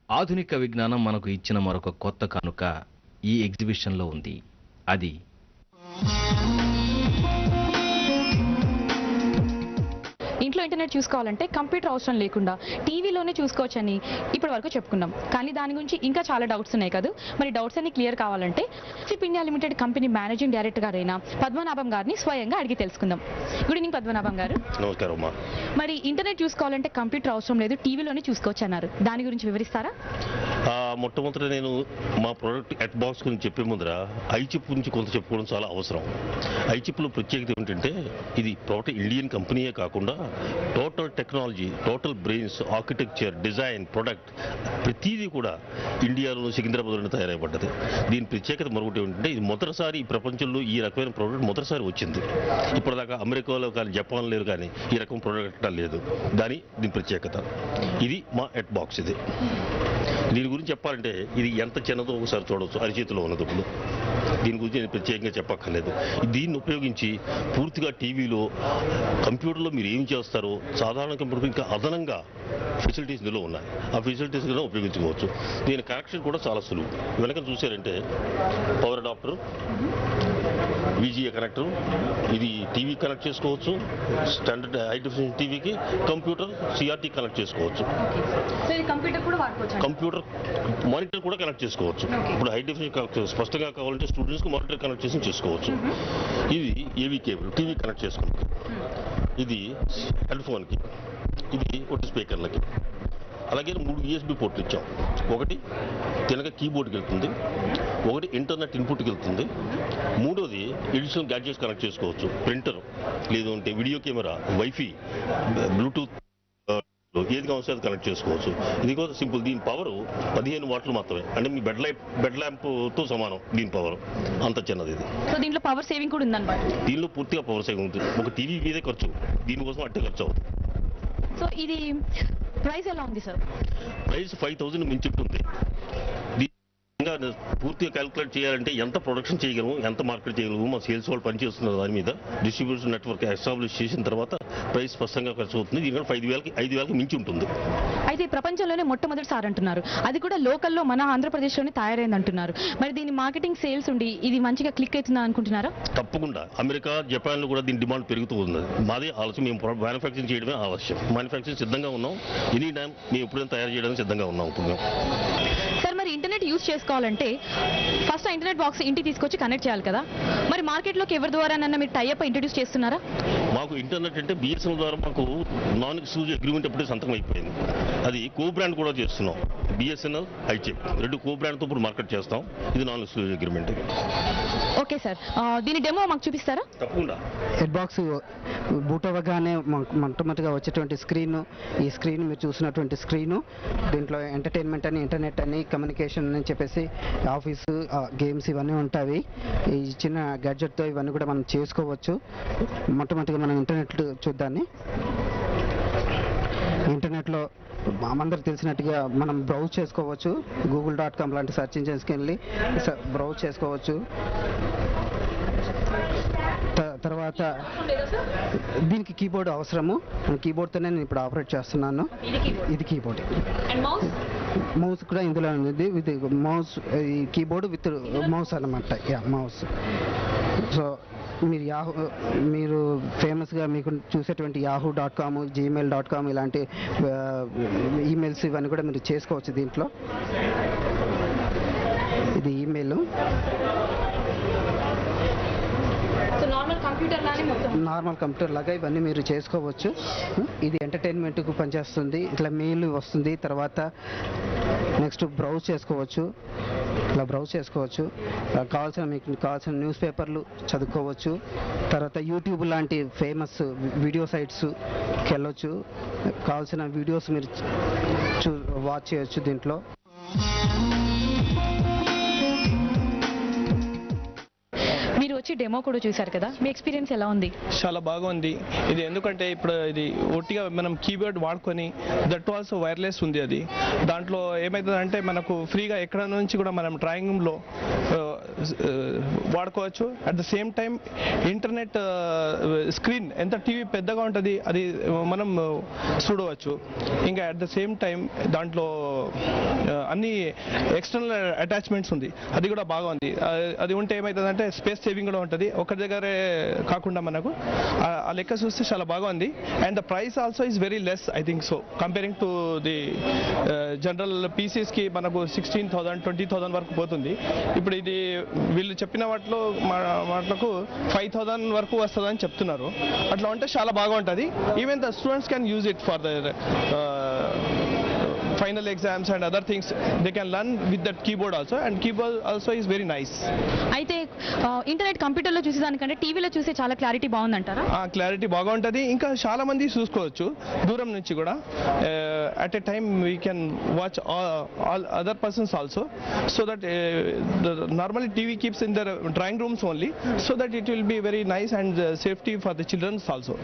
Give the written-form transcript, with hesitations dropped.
ఆధునిక విజ్ఞానం మనకు ఇచ్చిన మరొక కొత్త కానుక ఈ ఎగ్జిబిషన్లో ఉంది. అది ఇంట్లో ఇంటర్నెట్ చూసుకోవాలంటే కంప్యూటర్ అవసరం లేకుండా టీవీలోనే చూసుకోవచ్చని ఇప్పటి వరకు చెప్పుకున్నాం. కానీ దాని గురించి ఇంకా చాలా డౌట్స్ ఉన్నాయి కదా. మరి డౌట్స్ అన్ని క్లియర్ కావాలంటే flip India limited company managing director గారైన పద్మనాభం గారిని స్వయంగా అడిగి తెలుసుకుందాం. గుడ్ ఈవినింగ్ పద్మనాభం గారు. నమస్కారం. మరి ఇంటర్నెట్ చూసుకోవాలంటే కంప్యూటర్ అవసరం లేదు, టీవీలోనే చూసుకోవచ్చు అన్నారు. దాని గురించి వివరిస్తారా? మొట్టమొదటి నేను మా ప్రోడక్ట్ ఎట్ బాక్స్ గురించి చెప్పే ముందర ఐచిప్ గురించి కొంత చెప్పుకోవడం చాలా అవసరం. ఐచిప్లో ప్రత్యేకత ఏమిటంటే ఇది టోటల్ ఇండియన్ కంపెనీయే కాకుండా total technology, total brains, architecture, design, product ప్రతిదీ కూడా ఇండియాలో సికింద్రాబాద్లోనే తయారైపడ్డది. దీని ప్రత్యేకత మరొకటి ఏమిటంటే ఇది మొదటిసారి ఈ ప్రపంచంలో ఈ రకమైన ప్రోడక్ట్ మొదటిసారి వచ్చింది. ఇప్పటిదాకా అమెరికాలో కానీ జపాన్ లేదు కానీ ఈ రకం ప్రోడక్ట్ లేదు. దీని ప్రత్యేకత ఇది మా ఎట్ బాక్స్. ఇది దీని గురించి చెప్పాలంటే ఇది ఎంత చిన్నదో ఒకసారి చూడవచ్చు. అరిచేతిలో ఉన్నది. ఇప్పుడు దీని గురించి నేను ప్రత్యేకంగా చెప్పక్కర్లేదు. దీన్ని ఉపయోగించి పూర్తిగా టీవీలో, కంప్యూటర్లో మీరు ఏం చేస్తారో సాధారణ కంప్యూటర్ ఇంకా అదనంగా ఫెసిలిటీస్ ఇందులో ఉన్నాయి. ఆ ఫెసిలిటీస్ కూడా ఉపయోగించుకోవచ్చు. దీని కనెక్షన్ కూడా చాలా సులువు. వెనక చూసారంటే పవర్ అడాప్టర్, విజిఏ కనెక్టర్, ఇది టీవీ కనెక్ట్ చేసుకోవచ్చు, స్టాండర్డ్ హై డెఫినిషన్ టీవీకి, కంప్యూటర్ సిఆర్టీ కనెక్ట్ చేసుకోవచ్చు. కంప్యూటర్ మానిటర్ కూడా కనెక్ట్ చేసుకోవచ్చు. ఇప్పుడు హై డెఫినిషన్ స్పష్టంగా కావాలంటే స్టూడెంట్స్కి మానిటర్ కనెక్ట్ చేసి చేసుకోవచ్చు. ఇది ఏవీ కేబుల్ టీవీ కనెక్ట్ చేసుకుంటుంది. ఇది హెడ్ ఫోన్కి, ఇది ఒకటి స్పీకర్లకి. అలాగే 3 USB పోర్ట్లు ఇచ్చాం. ఒకటి తినక కీబోర్డ్కి వెళ్తుంది, ఒకటి ఇంటర్నెట్ ఇన్పుట్కి వెళ్తుంది, మూడోది ఎడిషనల్ గ్యాడ్జెట్స్ కనెక్ట్ చేసుకోవచ్చు. ప్రింటర్, లేదంటే వీడియో కెమెరా, వైఫై, బ్లూటూత్, ఏది కావాల్సి అది కనెక్ట్ చేసుకోవచ్చు. ఇది కూడా సింపుల్. దీని పవర్ 15 వాట్లు మాత్రమే. అంటే మీ బెడ్ ల్యాంప్తో సమానం దీని పవర్. అంత చిన్నది ఇది. దీంట్లో పవర్ సేవింగ్ కూడా ఉందన్నమాట. దీనిలో పూర్తిగా పవర్ సేవింగ్ ఉంటుంది. ఒక టీవీ మీదే ఖర్చు, దీనికోసం అట్టే ఖర్చు అవుతుంది. సో ఇది ప్రైస్ ఎలా ఉంది సార్? ప్రైస్ 5000 మించి ఉంటుంది. పూర్తిగా క్యాలిక్యులేట్ చేయాలంటే ఎంత ప్రొడక్షన్ చేయగలము, ఎంత మార్కెట్ చేయగలము, మా సేల్స్ వాళ్ళు పనిచేస్తున్నారు దాని మీద. డిస్ట్రిబ్యూషన్ నెట్వర్క్ ఎస్టాబ్లిష్ చేసిన తర్వాత ప్రైస్ స్పష్టంగా ఖర్చు అవుతుంది. దీనికంటే 5,000కి మించి ఉంటుంది. అయితే ప్రపంచంలోనే మొట్టమొదటిసారి అంటున్నారు, అది కూడా లోకల్లో మన ఆంధ్రప్రదేశ్లోనే తయారైంది అంటున్నారు. మరి దీని మార్కెటింగ్ సేల్స్ ఉండి ఇది మంచిగా క్లిక్ అవుతుందా అనుకుంటున్నారా? తప్పకుండా. అమెరికా, జపాన్లో కూడా దీని డిమాండ్ పెరుగుతూ ఉన్నది. మాదే ఆలస్యం. మేము మ్యానుఫ్యాక్చరింగ్ చేయడమే ఆలస్యం. మ్యానుఫ్యాక్చరింగ్ సిద్ధంగా ఉన్నాం. ఎనీ టైం మేము ఎప్పుడైనా తయారు చేయడానికి సిద్ధంగా ఉన్నాం. ఇప్పుడు మేము సార్ మరి ఇంటర్నెట్ యూజ్ చేసుకోవాలంటే ఫస్ట్ ఇంటర్నెట్ బాక్స్ ఇంటికి తీసుకొచ్చి కనెక్ట్ చేయాలి కదా. మరి మార్కెట్లోకి ఎవరి ద్వారానన్నా మీరు టైఅప్ ఇంట్రడ్యూస్ చేస్తున్నారా? మాకు ఇంటర్నెట్ అంటే బిఎస్ఎన్ఎల్ ద్వారా మాకు నాన్ ఎక్స్క్లూజివ్ అగ్రిమెంట్ అప్పుడే సంతకం అయిపోయింది. అది కో బ్రాండ్ కూడా చేస్తున్నాం. బిఎస్ఎన్ఎల్, ఐచిప్ 2 కో బ్రాండ్తో ఇప్పుడు మార్కెట్ చేస్తాం. ఇది non exclusive agreement. Okay sir, దీని డెమో మాకు చూపిస్తారా? తప్పకుండా. హెడ్ బాక్స్ బూట్ అవ్వగానే మొట్టమొదటిగా వచ్చేటువంటి స్క్రీన్, ఈ స్క్రీన్ మీరు చూసినటువంటి స్క్రీను, దీంట్లో ఎంటర్టైన్మెంట్ అని, ఇంటర్నెట్ అని, కమ్యూనికేషన్ అని చెప్పేసి ఆఫీసు, గేమ్స్ ఇవన్నీ ఉంటాయి. ఈ చిన్న గ్యాడ్జెట్తో ఇవన్నీ కూడా మనం చేసుకోవచ్చు. మొట్టమొదటిగా మనం ఇంటర్నెట్ చూద్దాన్ని. ఇంటర్నెట్లో అందరికి తెలిసినట్టుగా మనం బ్రౌజ్ చేసుకోవచ్చు. google.com లాంటి సెర్చ్ ఇంజిన్స్కి వెళ్ళి బ్రౌజ్ చేసుకోవచ్చు. తర్వాత దీనికి కీబోర్డ్ అవసరము. కీబోర్డ్తోనే నేను ఇప్పుడు ఆపరేట్ చేస్తున్నాను. ఇది కీబోర్డ్. మౌస్ కూడా ఇందులో ఉంది. విత్ మౌస్, ఈ కీబోర్డ్ విత్ మౌస్ అన్నమాట. మౌస్. సో మీరు ఫేమస్గా మీకు చూసేటువంటి yahoo.com, gmail.com ఇలాంటి ఈమెయిల్స్ ఇవన్నీ కూడా మీరు చేసుకోవచ్చు దీంట్లో. ఇది ఈమెయిల్. నార్మల్ కంప్యూటర్ లాగా ఇవన్నీ మీరు చేసుకోవచ్చు. ఇది ఎంటర్టైన్మెంట్కు పనిచేస్తుంది. ఇట్లా మెయిల్ వస్తుంది. తర్వాత నెక్స్ట్ బ్రౌజ్ చేసుకోవచ్చు. ఇలా బ్రౌజ్ చేసుకోవచ్చు. మీకు కావాల్సిన న్యూస్ పేపర్లు చదువుకోవచ్చు. తర్వాత యూట్యూబ్ లాంటి ఫేమస్ వీడియో సైట్స్కి వెళ్ళొచ్చు. కావాల్సిన వీడియోస్ మీరు వాచ్ చేయొచ్చు దీంట్లో. మీరు వచ్చి డెమో కూడా చూశారు కదా, మీ ఎక్స్పీరియన్స్ ఎలా ఉంది? చాలా బాగుంది ఇది. ఎందుకంటే ఇప్పుడు ఇది ఒట్టిగా మనం కీబోర్డ్ వాడుకొని, దట్ ఆల్సో వైర్లెస్ ఉంది. అది దాంట్లో ఏమవుతుందంటే మనకు ఫ్రీగా ఎక్కడ నుంచి కూడా మనం డ్రాయింగ్ రూమ్లో వాడుకోవచ్చు. At the same time internet screen ఎంత టీవీ పెద్దగా ఉంటుంది అది మనం చూడవచ్చు. ఇంకా అట్ ద సేమ్ టైం దాంట్లో అన్ని ఎక్స్టర్నల్ అటాచ్మెంట్స్ ఉంది, అది కూడా బాగా ఉంది. అది ఉంటే ఏమవుతుందంటే స్పేస్ సేవింగ్ కూడా ఉంటుంది, ఒక దగ్గరే కాకుండా మనకు ఆ లెక్క చూస్తే చాలా బాగా ఉంది. And the price also is very less I think so, comparing to the general పీసీస్కి మనకు 16,000 20,000 వరకు పోతుంది. ఇప్పుడు ఇది వీళ్ళు చెప్పిన వాటిలకు 5,000 వరకు వస్తుందని చెప్తున్నారు. అట్లా ఉంటే చాలా బాగా ఉంటుంది. Even the students can use it for the final exams and other things. They can learn with that keyboard also, and keyboard also is very nice. అయితే ఇంటర్నెట్ కంప్యూటర్లో చూసేదానికంటే టీవీలో చూసే చాలా క్లారిటీ బాగుందంటారా? క్లారిటీ బాగా ఉంటుంది, ఇంకా చాలా మంది చూసుకోవచ్చు దూరం నుంచి కూడా. At a time we can watch all other persons also, so that normally TV keeps in their drawing rooms only, so that it will be very nice and safety for the childrens also.